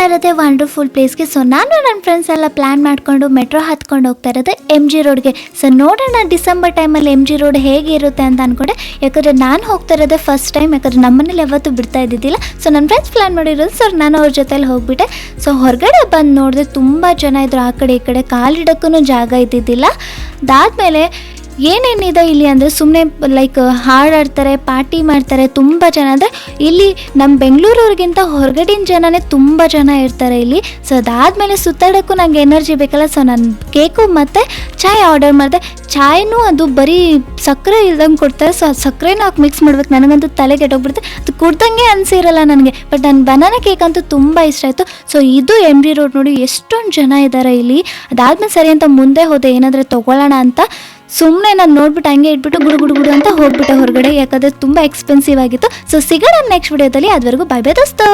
ಇರೋದೇ ವಂಡರ್ಫುಲ್ ಪ್ಲೇಸ್ಗೆ. ಸೊ ನಾನು ನನ್ನ ಫ್ರೆಂಡ್ಸ್ ಎಲ್ಲ ಪ್ಲ್ಯಾನ್ ಮಾಡಿಕೊಂಡು ಮೆಟ್ರೋ ಹತ್ಕೊಂಡು ಹೋಗ್ತಾ ಇರೋದು ಎಮ್ ಜಿ ರೋಡ್ಗೆ. ಸೊ ನೋಡೋಣ ಡಿಸೆಂಬರ್ ಟೈಮಲ್ಲಿ ಎಮ್ ಜಿ ರೋಡ್ ಹೇಗೆ ಇರುತ್ತೆ ಅಂತ ಅಂದ್ಕೊಂಡೆ. ಯಾಕಂದರೆ ನಾನು ಹೋಗ್ತಾ ಇರೋದೇ ಫಸ್ಟ್ ಟೈಮ್, ಯಾಕಂದರೆ ನಮ್ಮನೇಲಿ ಯಾವತ್ತೂ ಬಿಡ್ತಾ ಇದ್ದಿದ್ದಿಲ್ಲ. ಸೊ ನನ್ನ ಫ್ರೆಂಡ್ಸ್ ಪ್ಲ್ಯಾನ್ ಮಾಡಿರೋದು, ಸೊ ನಾನು ಅವ್ರ ಜೊತೆಲಿ ಹೋಗ್ಬಿಟ್ಟೆ. ಸೊ ಹೊರಗಡೆ ಬಂದು ನೋಡಿದ್ರೆ ತುಂಬ ಜನ ಇದ್ದರು, ಆ ಕಡೆ ಈ ಕಡೆ ಕಾಲಿಡೋಕ್ಕೂ ಜಾಗ ಇದ್ದಿದ್ದಿಲ್ಲ. ಅದಾದಮೇಲೆ ಏನೇನಿದೆ ಇಲ್ಲಿ ಅಂದರೆ ಸುಮ್ಮನೆ ಲೈಕ್ ಹಾಡಾಡ್ತಾರೆ, ಪಾರ್ಟಿ ಮಾಡ್ತಾರೆ ತುಂಬ ಜನ. ಅಂದರೆ ಇಲ್ಲಿ ನಮ್ಮ ಬೆಂಗಳೂರವ್ರಿಗಿಂತ ಹೊರಗಡಿನ ಜನನೇ ತುಂಬ ಜನ ಇರ್ತಾರೆ ಇಲ್ಲಿ. ಸೊ ಅದಾದಮೇಲೆ ಸುತ್ತಾಡೋಕ್ಕೂ ನನಗೆ ಎನರ್ಜಿ ಬೇಕಲ್ಲ. ಸೊ ನಾನು ಕೇಕು ಮತ್ತು ಚಾಯ್ ಆರ್ಡರ್ ಮಾಡಿದೆ. ಚಾಯ್ನೂ ಅದು ಬರೀ ಸಕ್ಕರೆ ಇಲ್ದಂಗೆ ಕೊಡ್ತಾರೆ. ಸೊ ಸಕ್ಕರೆನೂ ಹಾಕಿ ಮಿಕ್ಸ್ ಮಾಡ್ಬೇಕು. ನನಗಂತೂ ತಲೆ ಕೆಟ್ಟೋಗ್ಬಿಡುತ್ತೆ, ಅದು ಕುಡ್ದಂಗೆ ಅನಿಸಿರಲ್ಲ ನನಗೆ. ಬಟ್ ನನ್ನ ಬನಾನಾ ಕೇಕ್ ಅಂತೂ ತುಂಬ ಇಷ್ಟ ಆಯಿತು. ಸೊ ಇದು ಎಮ್ ಜಿ ರೋಡ್ ನೋಡಿ, ಎಷ್ಟೊಂದು ಜನ ಇದ್ದಾರೆ ಇಲ್ಲಿ. ಅದಾದಮೇಲೆ ಸರಿ ಅಂತ ಮುಂದೆ ಹೋದೆ ಏನಾದರೂ ತೊಗೊಳ್ಳೋಣ ಅಂತ. ಸುಮ್ಮನೆ ನಾನು ನೋಡ್ಬಿಟ್ಟು ಹಂಗೆ ಇಟ್ಬಿಟ್ಟು ಗುಡು ಅಂತ ಹೋಗ್ಬಿಟ್ಟೆ ಹೊರಗಡೆ, ಯಾಕಂದರೆ ತುಂಬ ಎಕ್ಸ್ಪೆನ್ಸಿವ್ ಆಗಿತ್ತು. ಸೊ ಸಿಗೋಣ ನೆಕ್ಸ್ಟ್ ವಿಡಿಯೋದಲ್ಲಿ. ಅದುವರೆಗೂ ಬೈ ಬೈ ದೋಸ್ತು.